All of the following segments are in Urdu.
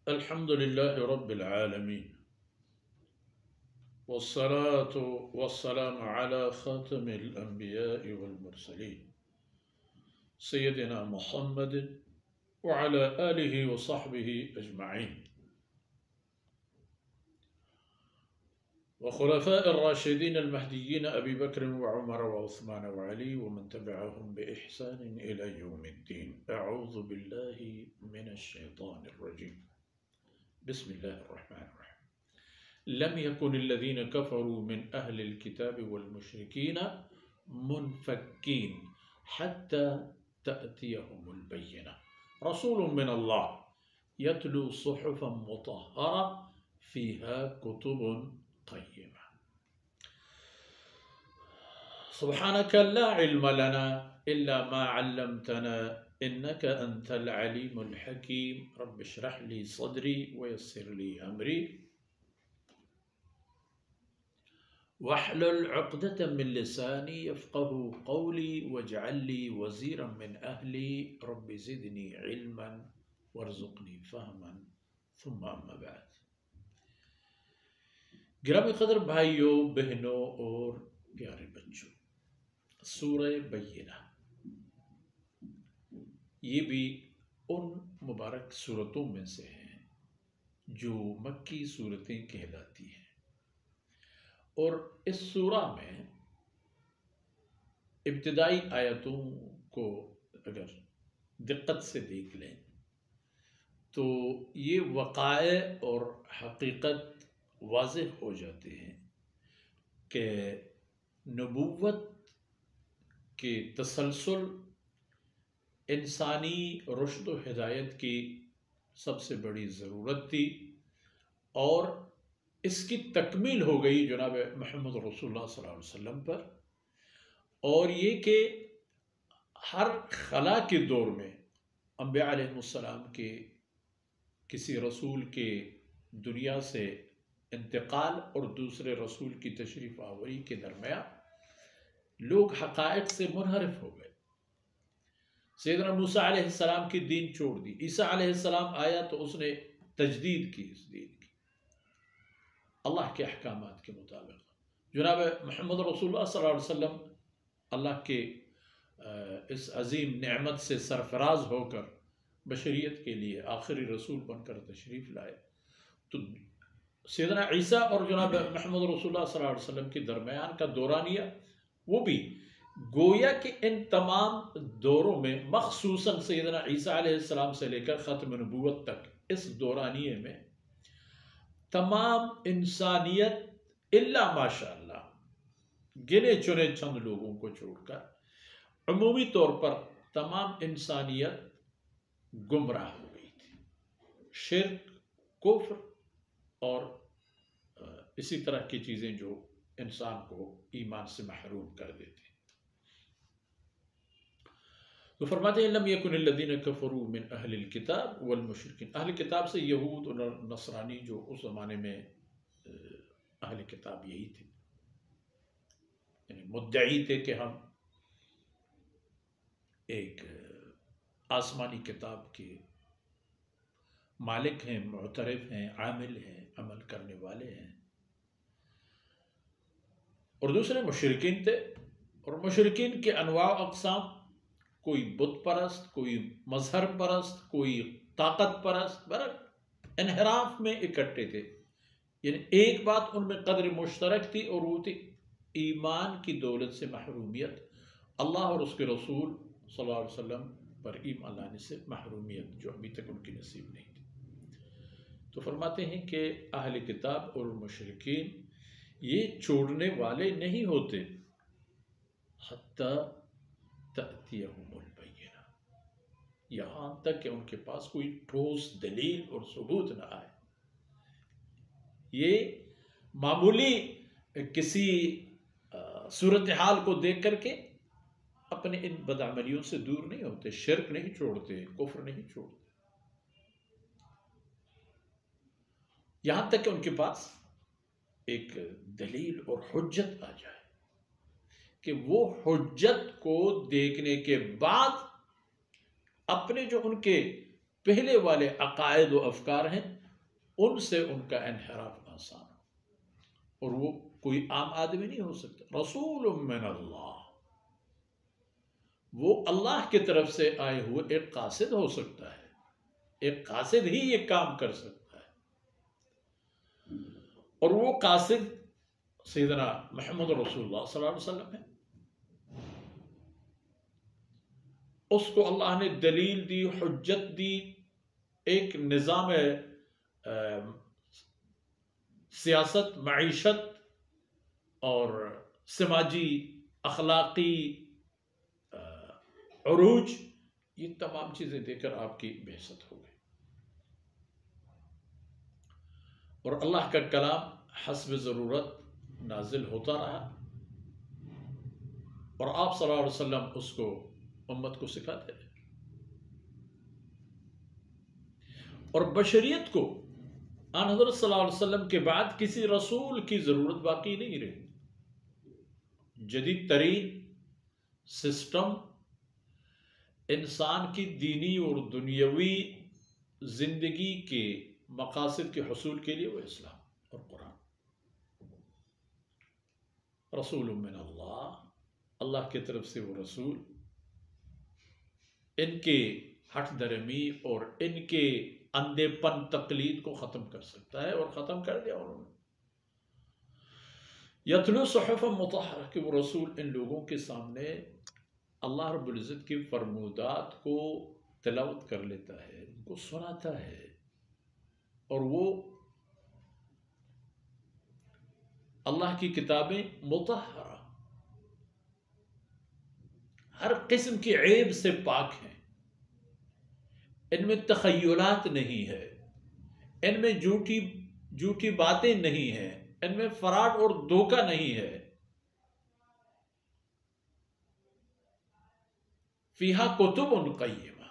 الحمد لله رب العالمين والصلاة والسلام على خاتم الأنبياء والمرسلين سيدنا محمد وعلى آله وصحبه أجمعين وخلفاء الراشدين المهديين أبي بكر وعمر وعثمان وعلي ومن تبعهم بإحسان إلى يوم الدين. أعوذ بالله من الشيطان الرجيم. بسم الله الرحمن الرحيم. لم يكن الذين كفروا من أهل الكتاب والمشركين منفكين حتى تأتيهم البينة رسول من الله يتلو صحفا مطهرة فيها كتب قيمة. سبحانك لا علم لنا إلا ما علمتنا إنك أنت العليم الحكيم. رب اشرح لي صدري ويسر لي أمري واحلل عقدة من لساني يفقه قولي واجعل لي وزيرا من أهلي رب زدني علما وارزقني فهما ثم أما بعد. گرامی قدر بھائیوں بہنوں اور پیارے بچوں، سورہ بینہ یہ بھی ان مبارک سورتوں میں سے ہیں جو مکی سورتیں کہلاتی ہیں، اور اس سورہ میں ابتدائی آیتوں کو اگر دقت سے دیکھ لیں تو یہ وقائع اور حقیقت واضح ہو جاتے ہیں کہ نبوت کے تسلسل انسانی رشد و ہدایت کی سب سے بڑی ضرورت تھی، اور اس کی تکمیل ہو گئی جناب محمد رسول اللہ صلی اللہ علیہ وسلم پر. اور یہ کہ ہر خلا کے دور میں انبیاء علیہ السلام کے کسی رسول کے دنیا سے انتقال اور دوسرے رسول کی تشریف آوری کے درمیان لوگ حقائق سے منحرف ہو گئے. سیدنا موسیٰ علیہ السلام کی دین چھوڑ دی، عیسیٰ علیہ السلام آیا تو اس نے تجدید کی اس دین کی اللہ کے احکامات کے مطابق. جناب محمد رسول اللہ صلی اللہ علیہ وسلم اللہ کے اس عظیم نعمت سے سرفراز ہو کر بشریت کے لیے آخری رسول بن کر تشریف لائے. تو سیدنا عیسیٰ اور جناب محمد رسول اللہ صلی اللہ علیہ وسلم کے درمیان کا دورانیہ وہ بھی گویا کہ ان تمام دوروں میں مخصوصاً سیدنا عیسیٰ علیہ السلام سے لے کر ختم نبوت تک اس دورانیے میں تمام انسانیت الا ماشاء اللہ گنے چنے چند لوگوں کو چھوڑ کر عمومی طور پر تمام انسانیت گمراہ ہو گئی تھی. شرک، کفر اور اسی طرح کی چیزیں جو انسان کو ایمان سے محروم کر دیتی. تو فرماتے ہیں لم یکن الذین کفروا من اہل الکتاب والمشرکین. اہل کتاب سے یہود اور نصرانی جو اس زمانے میں اہل کتاب یہی تھے، یعنی مدعی تھے کہ ہم ایک آسمانی کتاب کے مالک ہیں، معترف ہیں، عامل ہیں، عمل کرنے والے ہیں. اور دوسرے مشرکین تھے، اور مشرکین کے انواع اقسام، کوئی بت پرست، کوئی مظہر پرست، کوئی طاقت پرست، برق انحراف میں اکٹھے تھے. یعنی ایک بات ان میں قدر مشترک تھی اور وہ تھی ایمان کی دولت سے محرومیت، اللہ اور اس کے رسول صلی اللہ علیہ وسلم پر ایمان لانے سے محرومیت جو ابھی تک ان کی نصیب نہیں تھی. تو فرماتے ہیں کہ اہل کتاب اور مشرکین یہ چھوڑنے والے نہیں ہوتے حتی تأتیہم البینہ، یہاں تک کہ ان کے پاس کوئی ٹھوس دلیل اور ثبوت نہ آئے. یہ معمولی کسی صورتحال کو دیکھ کر کے اپنے ان بدعملیوں سے دور نہیں ہوتے، شرک نہیں چھوڑتے، کفر نہیں چھوڑتے، یہاں تک کہ ان کے پاس ایک دلیل اور حجت آ جائے کہ وہ حجت کو دیکھنے کے بعد اپنے جو ان کے پہلے والے عقائد و افکار ہیں ان سے ان کا انحراف آسان ہے، اور وہ کوئی عام آدمی نہیں ہو سکتا۔ رسول من اللہ، وہ اللہ کی طرف سے آئے ہوئے ایک قاصد ہو سکتا ہے، ایک قاصد ہی یہ کام کر سکتا ہے، اور وہ قاصد سیدنا محمد رسول اللہ صلی اللہ علیہ وسلم ہے۔ اس کو اللہ نے دلیل دی، حجت دی، ایک نظام سیاست، معیشت اور سماجی اخلاقی عروج، یہ تمام چیزیں دے کر آپ کی بعثت ہو گئی، اور اللہ کا کلام حسب ضرورت نازل ہوتا رہا، اور آپ صلی اللہ علیہ وسلم اس کو امت کو سکھاتے رہے، اور بشریت کو آن حضرت صلی اللہ علیہ وسلم کے بعد کسی رسول کی ضرورت باقی نہیں رہی۔ جدید ترین سسٹم انسان کی دینی اور دنیاوی زندگی کے مقاصد کے حصول کے لیے وہ اسلام اور قرآن۔ رسول من اللہ، اللہ کی طرف سے وہ رسول ان کے ہٹ درمی اور ان کے اندھے پن تقلید کو ختم کر سکتا ہے، اور ختم کر دیا انہوں نے۔ یتلو صحف مطہرہ، کہ وہ رسول ان لوگوں کے سامنے اللہ رب العزت کی فرمودات کو تلاوت کر لیتا ہے، ان کو سناتا ہے، اور وہ اللہ کی کتابیں مطہرہ ہر قسم کی عیب سے پاک ہیں، ان میں تخیلات نہیں ہے، ان میں جھوٹی باتیں نہیں ہیں، ان میں فراڈ اور دھوکہ نہیں ہے۔ فیہا کتب قیمہ،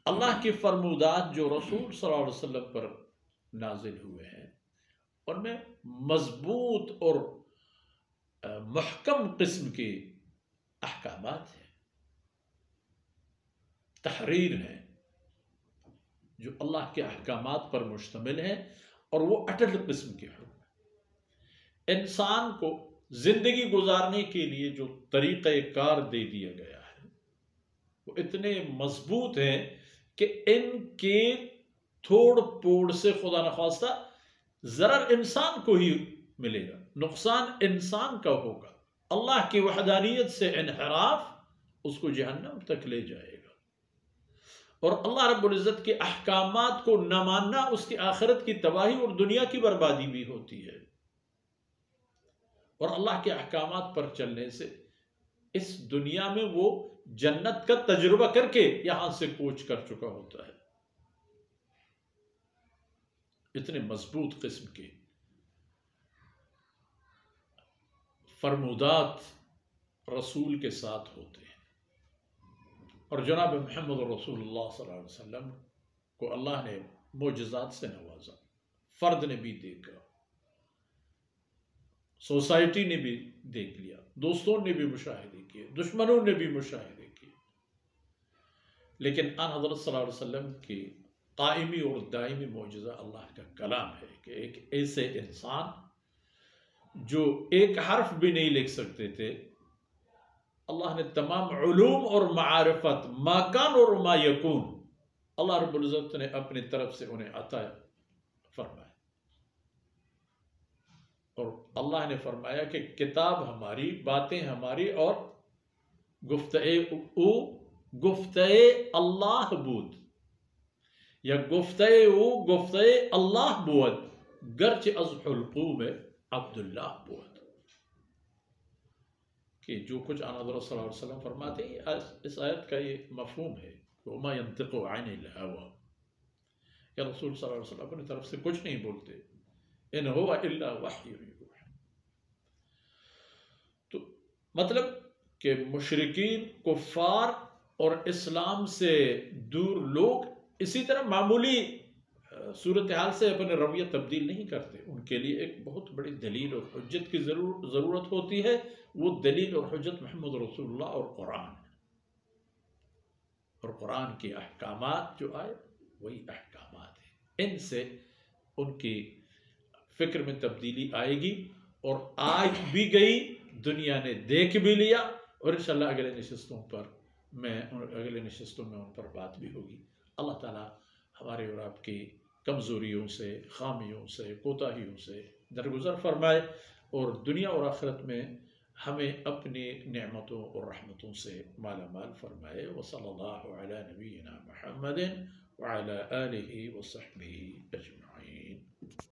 اللہ کی فرمودات جو رسول صلی اللہ علیہ وسلم پر نازل ہوئے ہیں، ان میں مضبوط اور محکم قسم کے احکامات ہیں، تحریر ہیں، جو اللہ کے احکامات پر مشتمل ہیں، اور وہ اٹل قسم کے حکم ہیں۔ انسان کو زندگی گزارنے کے لیے جو طریقہ کار دے دیا گیا ہے وہ اتنے مضبوط ہیں کہ ان کے تھوڑ پھوڑ سے خدا نخواستہ ضرر انسان کو ہی ملے گا، نقصان انسان کا ہوگا، اللہ کی وحدانیت سے انحراف اس کو جہنم تک لے جائے گا، اور اللہ رب العزت کے احکامات کو نہ ماننا اس کی آخرت کی تباہی اور دنیا کی بربادی بھی ہوتی ہے، اور اللہ کے احکامات پر چلنے سے اس دنیا میں وہ جنت کا تجربہ کر کے یہاں سے کوچ کر چکا ہوتا ہے۔ اتنے مضبوط قسم کے فرمودات رسول کے ساتھ ہوتے ہیں، اور جناب محمد رسول اللہ صلی اللہ علیہ وسلم کو اللہ نے معجزات سے نوازا، فرد نے بھی دیکھا، سوسائٹی نے بھی دیکھ لیا، دوستوں نے بھی مشاہدے کیے، دشمنوں نے بھی مشاہدے کیے، لیکن آن حضرت صلی اللہ علیہ وسلم کی قائمی اور دائمی معجزہ اللہ کا کلام ہے، کہ ایک ایسے انسان جو ایک حرف بھی نہیں لکھ سکتے تھے، اللہ نے تمام علوم اور معارفت، ما کان اور ما یکون، اللہ رب العزت نے اپنی طرف سے انہیں عطا فرمایا، اور اللہ نے فرمایا کہ کتاب ہماری، باتیں ہماری، اور گفتئے اللہ بود، یا گفتئے اللہ بود، گرچہ از حلقوم عبداللہ بود، کہ جو کچھ آن حضرت صلی اللہ علیہ وسلم فرماتے ہیں، اس آیت کا یہ مفہوم ہے، وَمَا يَنْطِقُ عَنِ الْهَوَىٰ، یا رسول صلی اللہ علیہ وسلم اپنی طرف سے کچھ نہیں بولتے، ان هو الا وحی یوحی۔ تو مطلب کہ مشرکین، کفار اور اسلام سے دور لوگ اسی طرح معمولی صورتحال سے اپنے رویہ تبدیل نہیں کرتے، ان کے لیے ایک بہت بڑی دلیل اور حجت کی ضرورت ہوتی ہے، وہ دلیل اور حجت محمد رسول اللہ اور قرآن ہے، اور قرآن کے احکامات جو آئے وہی احکامات ہیں، ان سے ان کی فکر میں تبدیلی آئے گی، اور آج بھی گئی، دنیا نے دیکھ بھی لیا، اور انشاءاللہ اگلے نشستوں میں ان پر بات بھی ہوگی۔ اللہ تعالیٰ ہمارے اور آپ کی کمزوریوں سے، خامیوں سے، کوتاہیوں سے درگزر فرمائے، اور دنیا اور آخرت میں ہمیں اپنی نعمتوں اور رحمتوں سے مالا مال فرمائے۔ وصلی اللہ علی نبینا محمد وعلی آلہ وصحبہ اجمعین۔